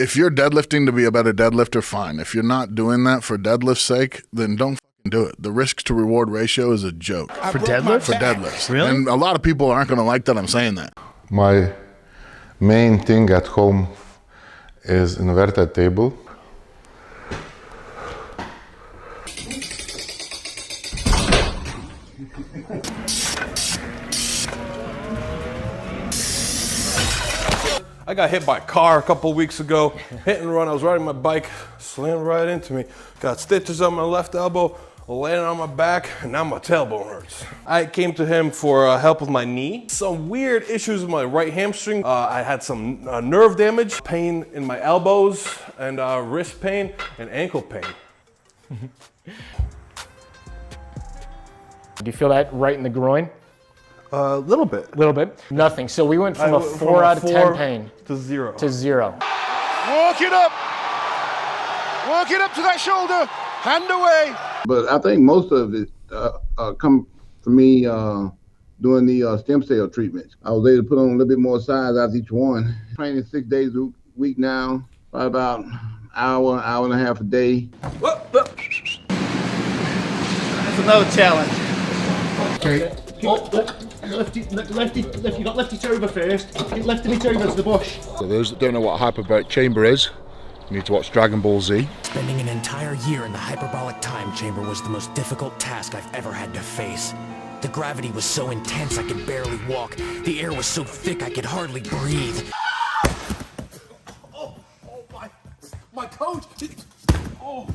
if you're deadlifting to be a better deadlifter, fine. If you're not doing that for deadlift's sake, then don't fucking do it. The risk to reward ratio is a joke. For deadlifts? For deadlifts. Really? And a lot of people aren't going to like that I'm saying that. My main thing at home is inverted table. I got hit by a car a couple weeks ago, hit and run. I was riding my bike, slammed right into me. Got stitches on my left elbow, landed on my back, and now my tailbone hurts. I came to him for help with my knee. Some weird issues with my right hamstring. I had some nerve damage, pain in my elbows, and wrist pain, and ankle pain. Do you feel that right in the groin? A little bit. A little bit. Nothing. So we went from a 4 out of 10 pain to 0. to 0. Walk it up. Work it up to that shoulder. Hand away. But I think most of it come from me doing the stem cell treatments. I was able to put on a little bit more size out of each one. Training 6 days a week now, probably about an hour and a half a day. That's another challenge. Okay. Lefty, you got lefty toe over first. Get lefty knee toe over to the bush. For those that don't know what a hyperbaric chamber is, you need to watch Dragon Ball Z. Spending an entire year in the hyperbolic time chamber was the most difficult task I've ever had to face. The gravity was so intense I could barely walk. The air was so thick I could hardly breathe. My coach! Oh,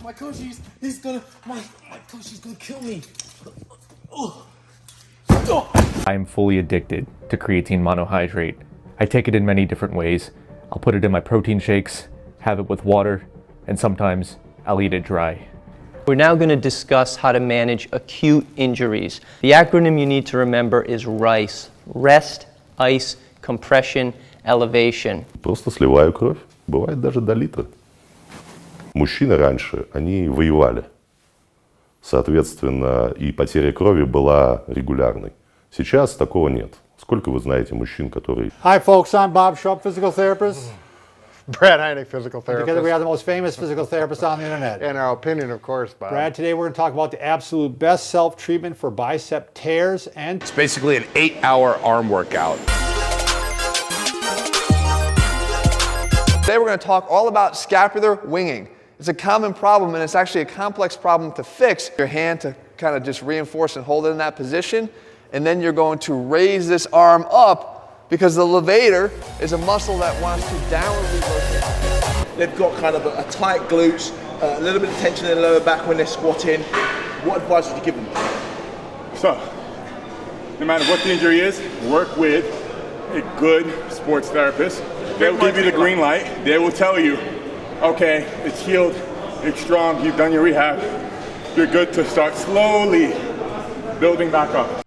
my coach, he's gonna kill me. I am fully addicted to creatine monohydrate. I take it in many different ways. I'll put it in my protein shakes, have it with water, and sometimes I'll eat it dry. We're now going to discuss how to manage acute injuries. The acronym you need to remember is RICE. Rest, ice, compression, elevation. Просто сливаю кровь. Бывает даже до литра. Мужчины раньше, они воевали. Соответственно, и потеря крови была регулярной. Сейчас такого нет. Сколько вы знаете мужчин, которые... Hi folks, I'm Bob Schrupp, physical therapist. Brad Heineck, physical therapist. Together we are the most famous physical therapists on the internet. In our opinion, of course, Bob. Brad, today we're going to talk about the absolute best self-treatment for bicep tears and... It's basically an 8-hour arm workout. Today we're going to talk all about scapular winging. It's a common problem, and it's actually a complex problem to fix. Your hand to kind of just reinforce and hold it in that position, and then you're going to raise this arm up because the levator is a muscle that wants to downwardly rotate. They've got kind of a tight glutes, a little bit of tension in the lower back when they're squatting. What advice would you give them? So, no matter what the injury is, work with a good sports therapist. They'll give you the green light. They will tell you, okay, it's healed, it's strong, you've done your rehab, you're good to start slowly building back up.